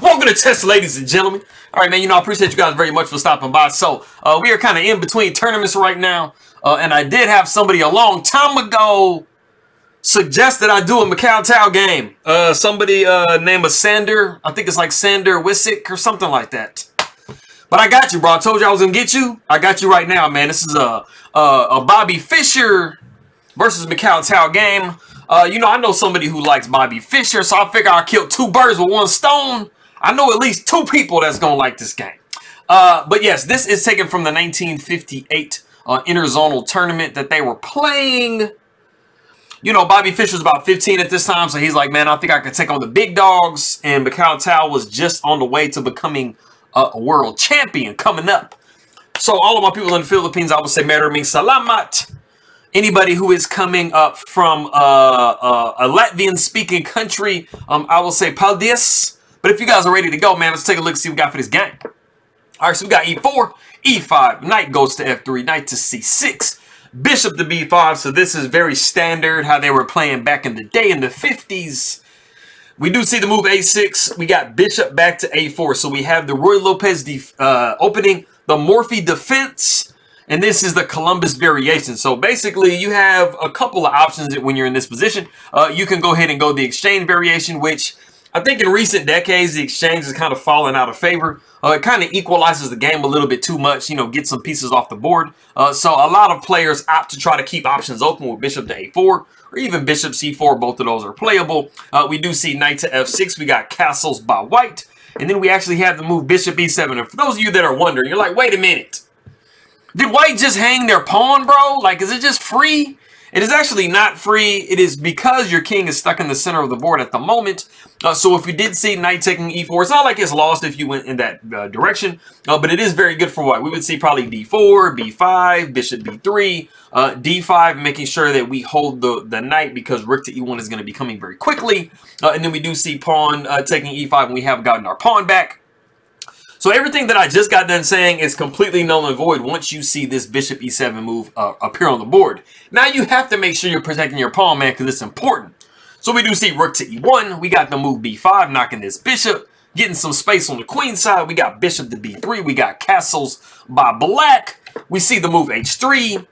Welcome to test, ladies and gentlemen. All right, man, you know, I appreciate you guys very much for stopping by. So, we are kind of in between tournaments right now. And I did have somebody a long time ago suggest that I do a Macau Tao game. Somebody named Sander. I think it's like Sander Wissick or something like that. But I got you, bro. I told you I was going to get you. I got you right now, man. This is a Bobby Fischer versus Macau Tao game. You know, I know somebody who likes Bobby Fischer, so I figure I'll kill two birds with one stone. I know at least two people that's going to like this game. But yes, this is taken from the 1958 Interzonal tournament that they were playing. You know, Bobby Fischer's about 15 at this time, so he's like, man, I think I could take on the big dogs. And Macau Tao was just on the way to becoming a world champion coming up. So all of my people in the Philippines, I would say maraming salamat. Anybody who is coming up from a Latvian-speaking country, I will say paldies. But if you guys are ready to go, man, let's take a look and see what we got for this game. All right, so we got e4, e5, knight goes to f3, knight to c6, bishop to b5. So this is very standard how they were playing back in the day in the 50s. We do see the move a6. We got bishop back to a4. So we have the Roy López opening, the Morphy defense. And this is the Columbus variation. So basically, you have a couple of options when you're in this position. You can go ahead and go the exchange variation, which I think in recent decades, the exchange has kind of fallen out of favor. It kind of equalizes the game a little bit too much, you know, get some pieces off the board. So a lot of players opt to try to keep options open with bishop to a4 or even bishop c4. Both of those are playable. We do see knight to f6. We got castles by white. And then we actually have the move bishop e7. And for those of you that are wondering, you're like, wait a minute. Did white just hang their pawn, bro? Like, is it just free? It is actually not free. It is because your king is stuck in the center of the board at the moment. So if you did see knight taking e4, it's not like it's lost if you went in that direction. But it is very good for white. We would see probably d4, b5, bishop b3, d5, making sure that we hold the knight because rook to e1 is going to be coming very quickly. And then we do see pawn taking e5, and we have gotten our pawn back. So everything that I just got done saying is completely null and void once you see this bishop e7 move appear on the board. Now you have to make sure you're protecting your pawn, man, because it's important. So we do see rook to e1. We got the move b5, knocking this bishop, getting some space on the queen side. We got bishop to b3. We got castles by black. We see the move h3.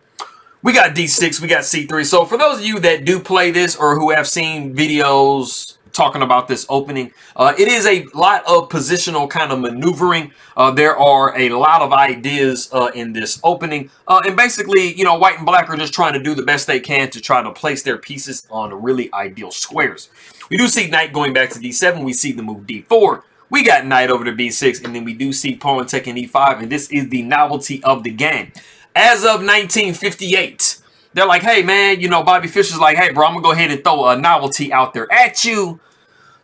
We got d6. We got c3. So for those of you that do play this or who have seen videos talking about this opening, it is a lot of positional kind of maneuvering. There are a lot of ideas in this opening, and basically, you know, white and black are just trying to do the best they can to try to place their pieces on really ideal squares. We do see knight going back to d7. We see the move d4. We got knight over to b6, and then we do see pawn taking e5, and this is the novelty of the game. As of 1958, they're like, hey, man, you know, Bobby Fischer's like, hey, bro, I'm going to go ahead and throw a novelty out there at you.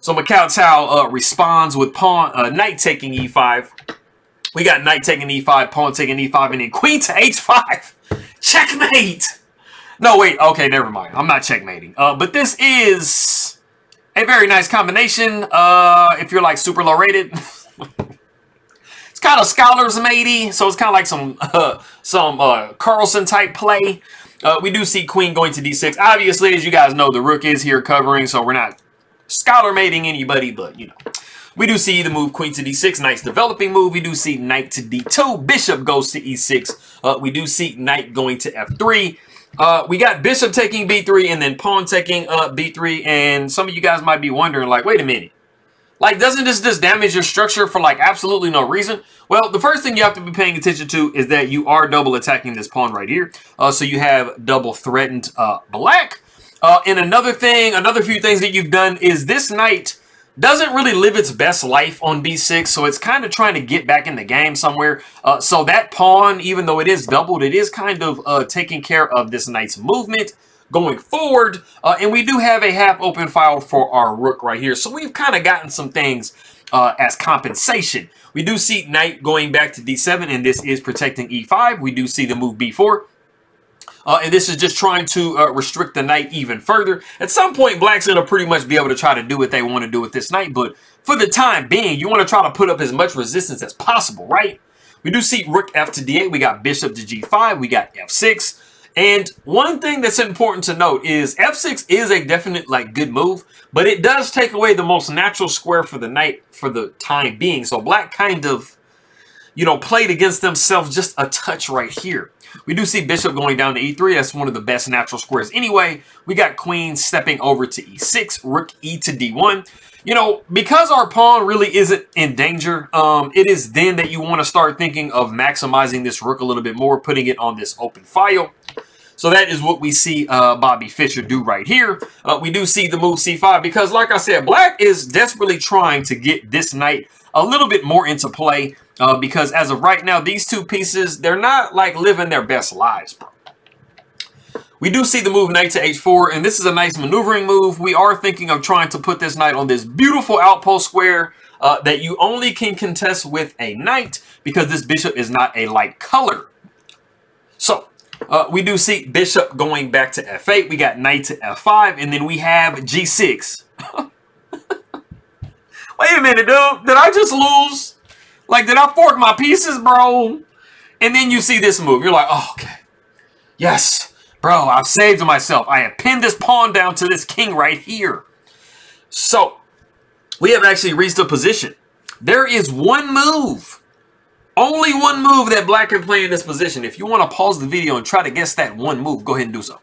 So Macau Tao responds with pawn, knight taking e5. We got knight taking e5, pawn taking e5, and then queen to h5. Checkmate. No, wait. Okay, never mind. I'm not checkmating. But this is a very nice combination. If you're like super low rated. It's kind of scholars matey, so it's kind of like some Carlson type play. We do see queen going to d6. Obviously, as you guys know, the rook is here covering, so we're not scholar mating anybody, but you know. We do see the move queen to d6, knight's developing move. We do see knight to d2, bishop goes to e6. We do see knight going to f3. We got bishop taking b3 and then pawn taking b3. And some of you guys might be wondering, like, wait a minute. Like, doesn't this just damage your structure for, like, absolutely no reason? Well, the first thing you have to be paying attention to is that you are double attacking this pawn right here. So you have double threatened black. And another few things that you've done is this knight doesn't really live its best life on b6. So it's kind of trying to get back in the game somewhere. So that pawn, even though it is doubled, it is kind of taking care of this knight's movement going forward. And we do have a half open file for our rook right here. So we've kind of gotten some things as compensation. We do see knight going back to d7, and this is protecting e5. We do see the move b4. And this is just trying to restrict the knight even further. At some point, black's going to pretty much be able to try to do what they want to do with this knight. But for the time being, you want to try to put up as much resistance as possible, right? We do see rook f to d8. We got bishop to g5. We got f6. And one thing that's important to note is f6 is a definite like good move, but it does take away the most natural square for the knight for the time being. So black kind of, you know, played against themselves just a touch right here. We do see bishop going down to e3. That's one of the best natural squares anyway. We got queen stepping over to e6, rook e to d1. You know, because our pawn really isn't in danger, it is then that you want to start thinking of maximizing this rook a little bit more, putting it on this open file. So that is what we see Bobby Fischer do right here. We do see the move c5 because, like I said, black is desperately trying to get this knight a little bit more into play because as of right now, these two pieces, they're not like living their best lives, bro. We do see the move knight to h4, and this is a nice maneuvering move. We are thinking of trying to put this knight on this beautiful outpost square that you only can contest with a knight because this bishop is not a light color. So we do see bishop going back to f8. We got knight to f5, and then we have g6. Wait a minute, dude. Did I just lose? Like, did I fork my pieces, bro? And then you see this move. You're like, oh, okay. Yes. Bro, I've saved myself. I have pinned this pawn down to this king right here. So, we have actually reached a position. There is one move. Only one move that black can play in this position. If you want to pause the video and try to guess that one move, go ahead and do so.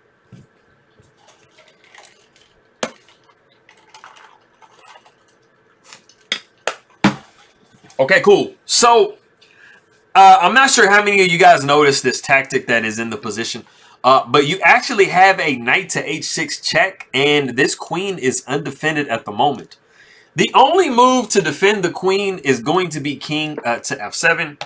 Okay, cool. So, I'm not sure how many of you guys noticed this tactic that is in the position. But you actually have a knight to h6 check, and this queen is undefended at the moment. The only move to defend the queen is going to be king to f7.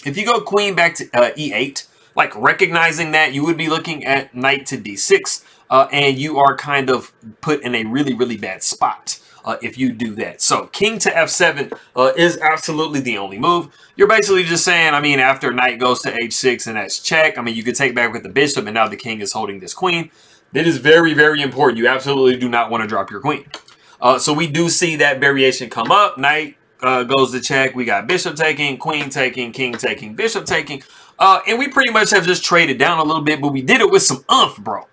If you go queen back to e8, like recognizing that, you would be looking at knight to d6, and you are kind of put in a really, really bad spot if you do that. So king to f7 is absolutely the only move. You're basically just saying, I mean, after knight goes to h6 and that's check, I mean, you could take back with the bishop, and now the king is holding this queen. That is very, very important. You absolutely do not want to drop your queen. So we do see that variation come up. Knight goes to check. We got bishop taking, queen taking, king taking, bishop taking. And we pretty much have just traded down a little bit, but we did it with some oomph, bro.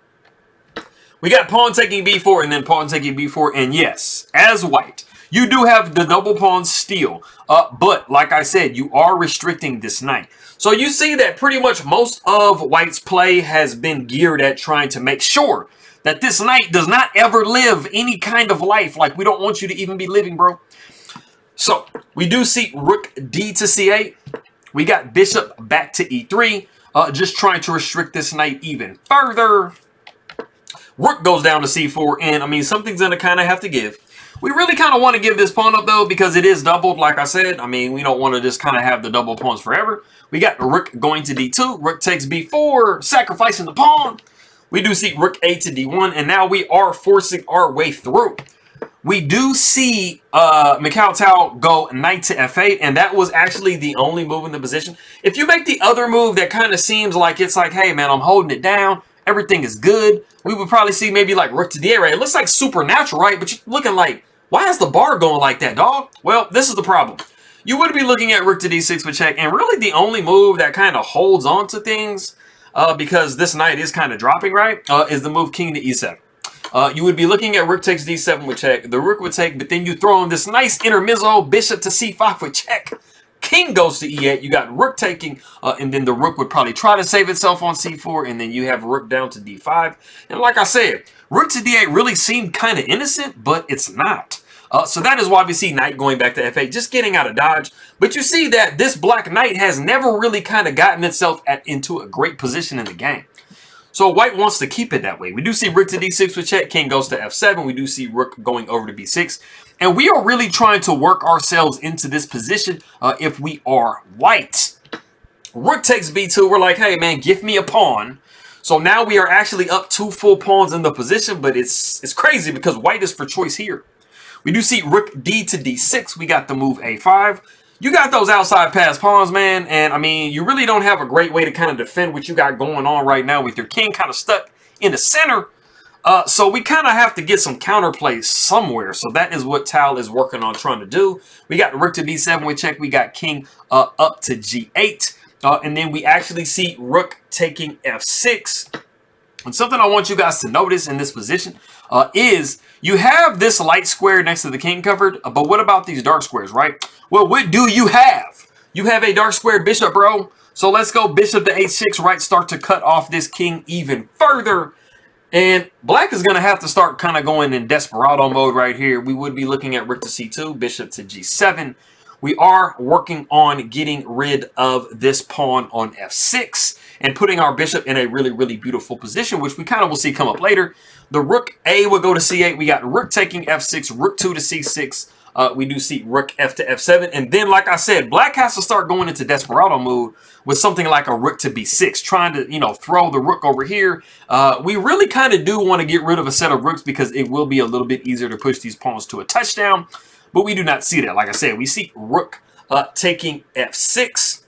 We got pawn taking b4 and then pawn taking b4. And yes, as white, you do have the double pawn steal. But like I said, you are restricting this knight. So you see that pretty much most of white's play has been geared at trying to make sure that this knight does not ever live any kind of life. Like, we don't want you to even be living, bro. So we do see rook d to c8. We got bishop back to e3. Just trying to restrict this knight even further. Rook goes down to c4, and I mean, something's going to kind of have to give. We really kind of want to give this pawn up, though, because it is doubled, like I said. I mean, we don't want to just kind of have the double pawns forever. We got rook going to d2. Rook takes b4, sacrificing the pawn. We do see rook a to d1, and now we are forcing our way through. We do see Mikhail go knight to f8, and that was actually the only move in the position. If you make the other move that kind of seems like it's like, hey, man, I'm holding it down, everything is good, we would probably see maybe like rook to d8, right? It looks like supernatural, right? But you're looking like, why is the bar going like that, dog? Well, this is the problem. You would be looking at rook to d6 with check, and really the only move that kind of holds on to things, because this knight is kind of dropping, right, is the move king to e7. You would be looking at rook takes d7 with check. The rook would take, but then you throw in this nice intermezzo, bishop to c5 with check. King goes to e8. You got rook taking, and then the rook would probably try to save itself on c4, and then you have rook down to d5. And like I said, rook to d8 really seemed kind of innocent, but it's not. So that is why we see knight going back to f8, just getting out of dodge. But you see that this black knight has never really kind of gotten itself into a great position in the game. So white wants to keep it that way. We do see rook to d6 with check. King goes to f7. We do see rook going over to b6. And we are really trying to work ourselves into this position if we are white. Rook takes b2. We're like, hey, man, give me a pawn. So now we are actually up 2 full pawns in the position. But it's crazy because white is for choice here. We do see rook d to d6. We got the move a5. You got those outside pass pawns, man. And, I mean, you really don't have a great way to kind of defend what you got going on right now with your king kind of stuck in the center. So we kind of have to get some counterplays somewhere. So that is what Tal is working on trying to do. We got rook to b7 with check. We got king up to g8. And then we actually see rook taking f6. And something I want you guys to notice in this position is you have this light square next to the king covered, but what about these dark squares, right? Well, what do you have? You have a dark square bishop, bro. So let's go bishop to h6, right? Start to cut off this king even further. And black is going to have to start kind of going in desperado mode right here. We would be looking at rook to c2, bishop to g7. We are working on getting rid of this pawn on f6 and putting our bishop in a really, really beautiful position, which we kind of will see come up later. The rook A will go to c8. We got rook taking f6, rook 2 to c6. We do see rook f to f7. And then, like I said, black has to start going into desperado mode with something like a rook to b6, trying to, you know, throw the rook over here. We really kind of do want to get rid of a set of rooks because it will be a little bit easier to push these pawns to a touchdown. But we do not see that. Like I said, we see rook taking f6.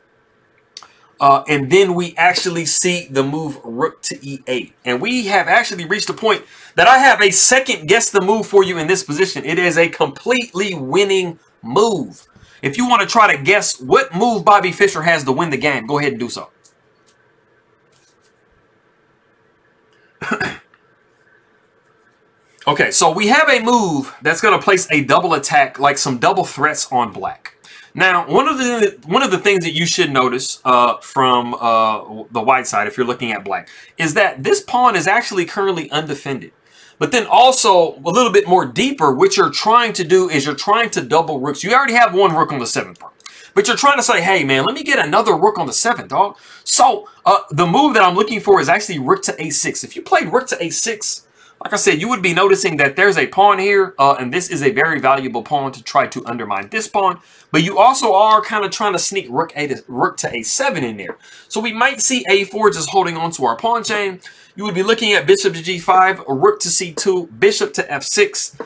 And then we actually see the move rook to e8. And we have actually reached a point that I have a second guess the move for you in this position. It is a completely winning move. If you want to try to guess what move Bobby Fischer has to win the game, go ahead and do so. Okay, so we have a move that's going to place a double attack, like some double threats on black. Now, one of the things that you should notice from the white side, if you're looking at black, is that this pawn is actually currently undefended. But then also, a little bit more deeper, what you're trying to do is you're trying to double rooks. You already have one rook on the 7th pawn. But you're trying to say, hey, man, let me get another rook on the 7th, dog. So, the move that I'm looking for is actually rook to a6. If you played rook to a6, like I said, you would be noticing that there's a pawn here, and this is a very valuable pawn to try to undermine this pawn. But you also are kind of trying to sneak rook to a7 in there. So we might see a4 just holding on to our pawn chain. You would be looking at bishop to g5, rook to c2, bishop to f6.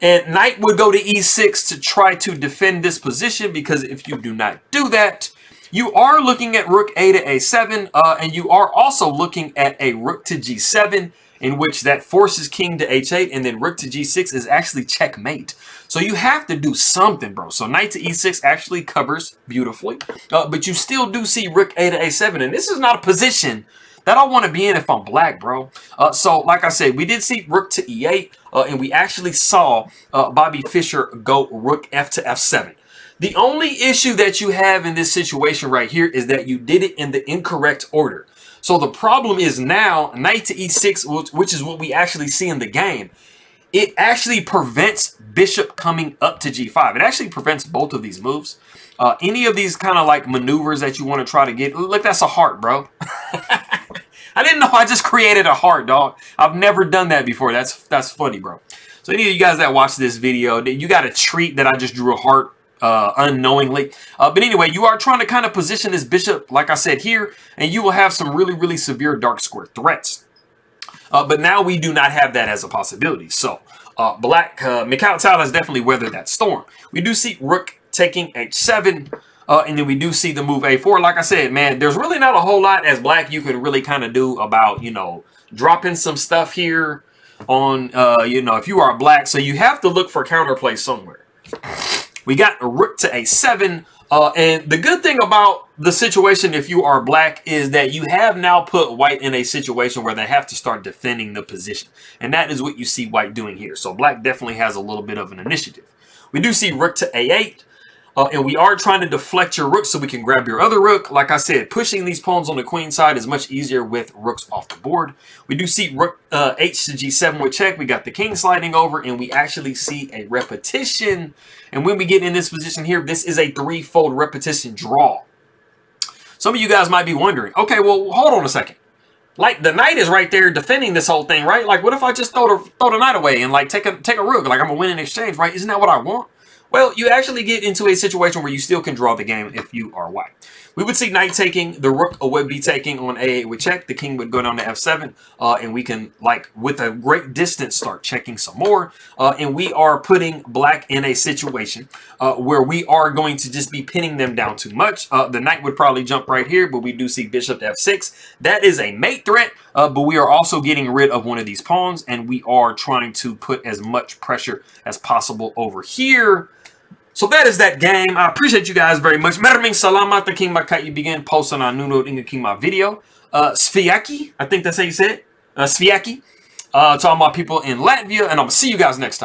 And knight would go to e6 to try to defend this position, because if you do not do that, you are looking at rook a to a7, and you are also looking at a rook to g7, in which that forces king to h8, and then rook to g6 is actually checkmate. So you have to do something, bro. So knight to e6 actually covers beautifully, but you still do see rook a to a7, and this is not a position that I want to be in if I'm black, bro. So like I said, we did see rook to e8, and we actually saw Bobby Fischer go rook f to f7. The only issue that you have in this situation right here is that you did it in the incorrect order. So the problem is now, knight to e6, which is what we actually see in the game, it actually prevents bishop coming up to g5. It actually prevents both of these moves. Any of these kind of like maneuvers that you want to try to get, look, that's a heart, bro. I didn't know I just created a heart, dog. I've never done that before. That's funny, bro. So any of you guys that watch this video, you got a treat that I just drew a heart unknowingly. But anyway, you are trying to kind of position this bishop, like I said here, and you will have some really, really severe dark square threats. But now we do not have that as a possibility. So black, Mikhail Tal has definitely weathered that storm. We do see rook taking h7. And then we do see the move a4. Like I said, man, there's really not a whole lot as black you can really kind of do about, you know, dropping some stuff here on, you know, if you are black. So you have to look for counterplay somewhere. We got a rook to a7. And the good thing about the situation, if you are black, is that you have now put white in a situation where they have to start defending the position. And that is what you see white doing here. So black definitely has a little bit of an initiative. We do see rook to a8. And we are trying to deflect your rook so we can grab your other rook. Like I said, pushing these pawns on the queen side is much easier with rooks off the board. We do see rook h to g7 with check. We got the king sliding over, and we actually see a repetition. And when we get in this position here, this is a threefold repetition draw. Some of you guys might be wondering, okay, well, hold on a second. Like, the knight is right there defending this whole thing, right? Like, what if I just throw the knight away and, like, take a rook? Like, I'm going to win in exchange, right? Isn't that what I want? Well, you actually get into a situation where you still can draw the game if you are white. We would see knight taking, the rook would be taking on a8 with check, the king would go down to f7, and we can, like, with a great distance, start checking some more. And we are putting black in a situation where we are going to just be pinning them down too much. The knight would probably jump right here, but we do see bishop to f6. That is a mate threat, but we are also getting rid of one of these pawns, and we are trying to put as much pressure as possible over here. So that is that game. I appreciate you guys very much. Maraming salamat na king makaibigan po sa nanonood ng aking mga video. Sviaki, I think that's how you say it. Sviaki. To all my people in Latvia. And I'm going to see you guys next time.